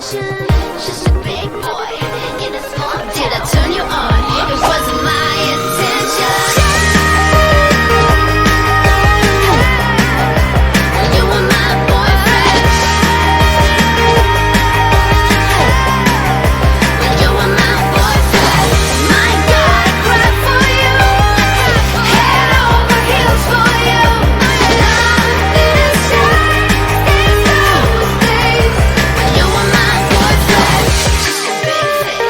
attention. Just a big boy in a small. Did I turn you on? It wasn't my intention. You were my boyfriend. You were my boyfriend. My God, I cried for you. Head over heels for you. Nothing is shine. Stays those days. You were my boyfriend. Just a big fish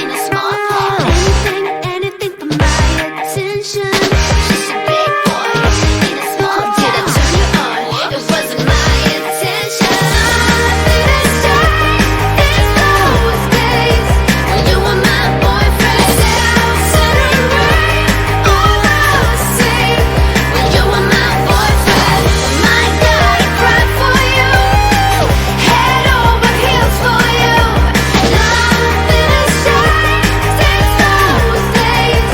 in a small pond. Anything for my attention. Just a big boy in a small town. Did I turn you on? It wasn't my intention. Nothing is shine. Stays those days. You were my boyfriend. Sunset and rain, all the same. You were my boyfriend. My God, I cried for you. Head over heels for you. Nothing is shine. Stays those days.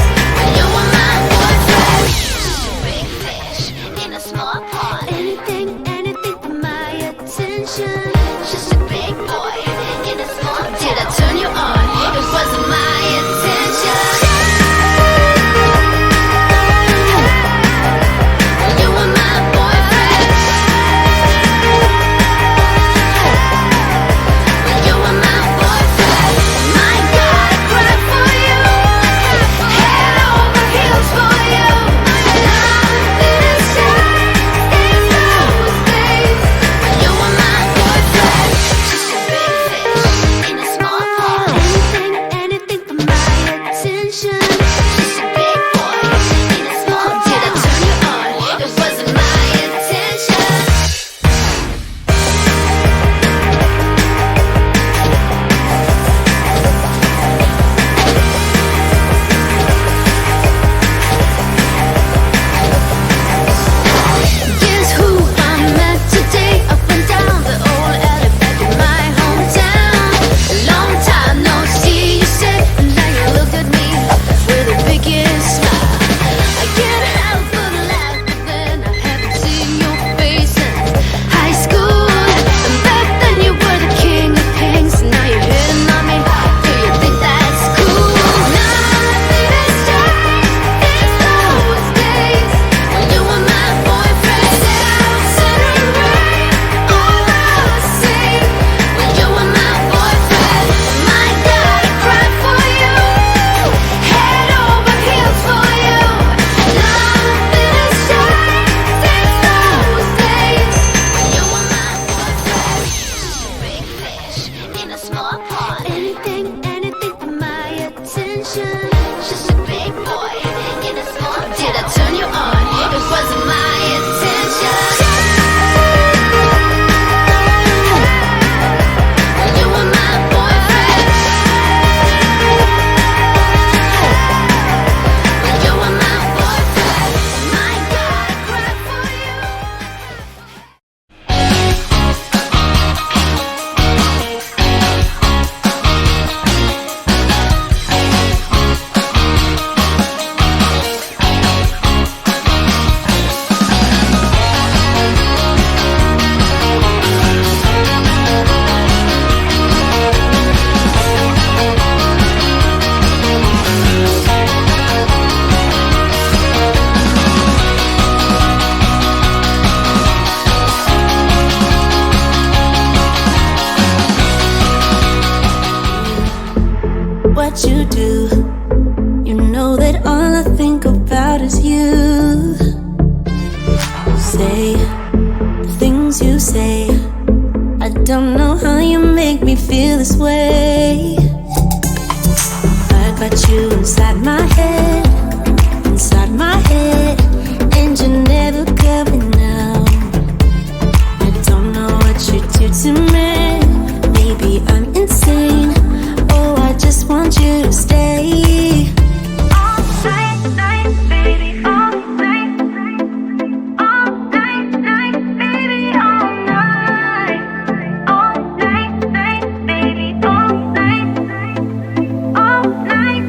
You were my boyfriend. Just a big fish in a small pond. Anything for my attention. Just a big boy in a small town. Did I turn you on? It wasn't my intention. You were my boyfriend. You were my boyfriend. My God, I cried for you. Head over heels for you. Nothing is shine. Stays those days. You were my boyfriend. Just a big fish in a small pond. Anything for my attention. Just a big boy in a small town. Did I turn you on? It wasn't my intention. Guess who I met today? Up and down the old alley back in my hometown. Long time no see, you said, and now you look at me with the biggest smile. I can't help but laugh, but then I haven't seen your face in high school. And back then you were the king of kings, now you're hitting on me. Do you think that's cool? Nothing is shine. It's those days when you were my boyfriend. Sunset and rain, all the same. When you were my boyfriend. My God, I cried for you. Head over heels for you. Nothing is shine. Stays those days when you were my boyfriend. Just a big fish in a small pond. Anything for my attention. Just a big boy in a small town. Did I turn you on? It wasn't my intention. You were my boyfriend. You were my boyfriend. My God, I cried for you. What you do, you know that all I think about is you. Say the things you say, I don't know how you make me feel this way. I got you inside my head, and you're never coming out. I don't know what you do to me, maybe I'm insane. Oh, I just want you to stay. All night, baby, all night. All night, baby, all night. All night, baby, all night. All night,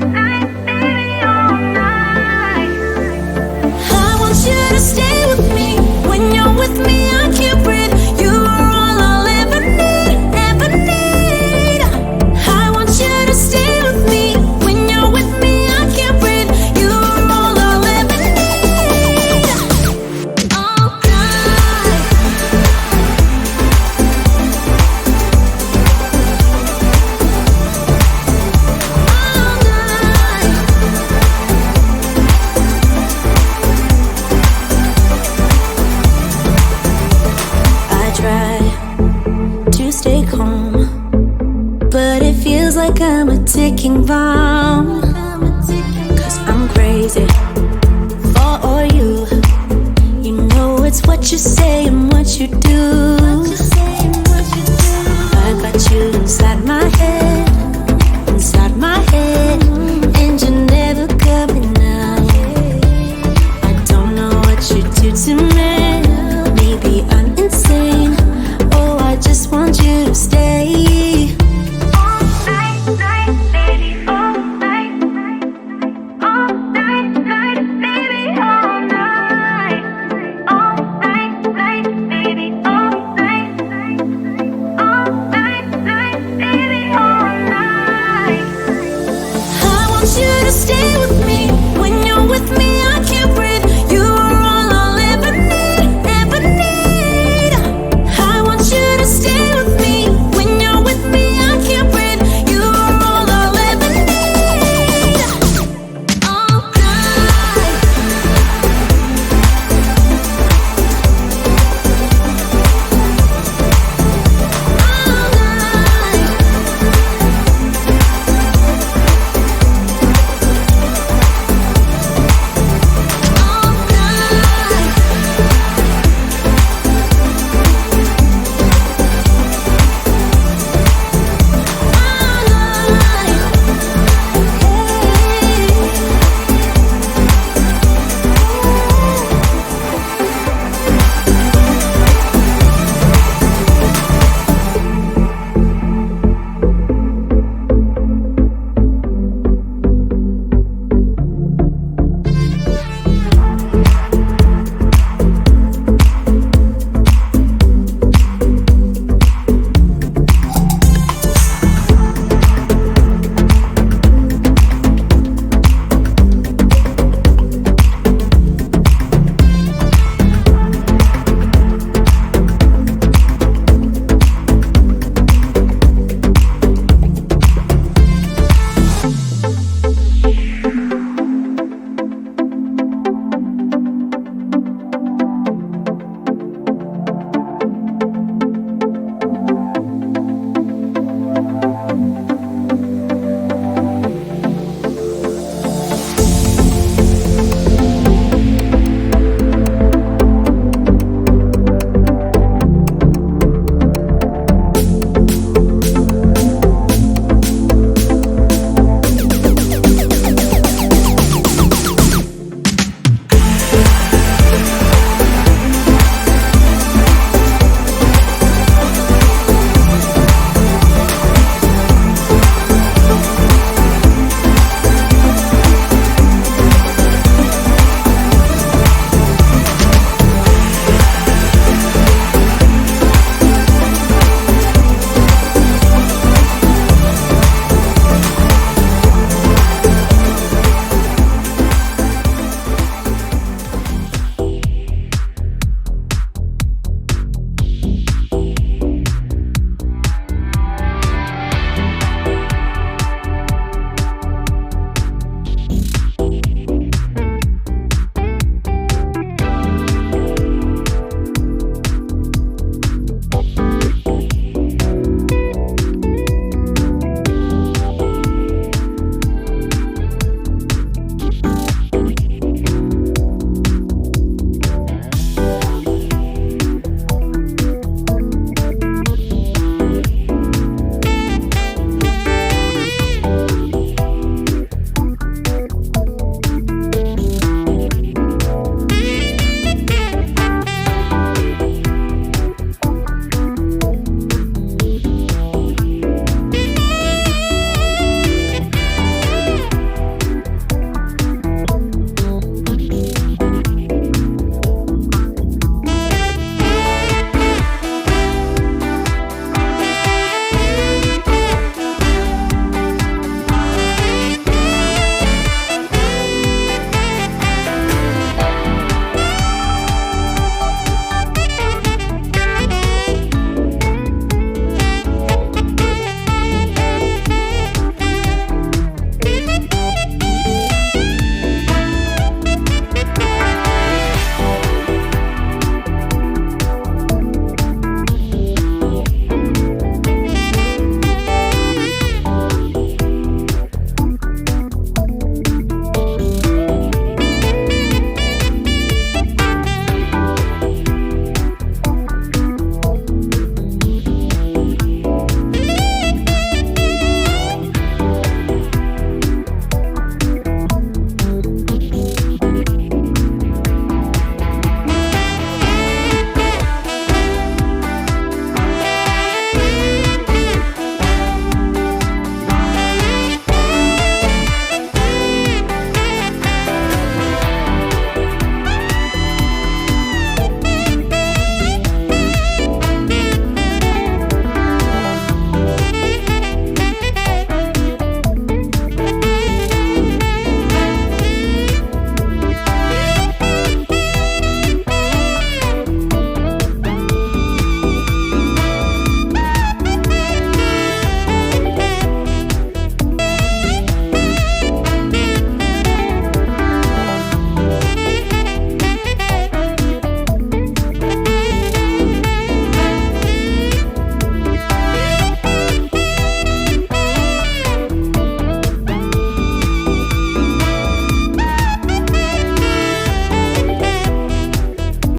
but it feels like I'm a ticking bomb. 'Cause I'm crazy for you. You know it's what you say and what you do. I got you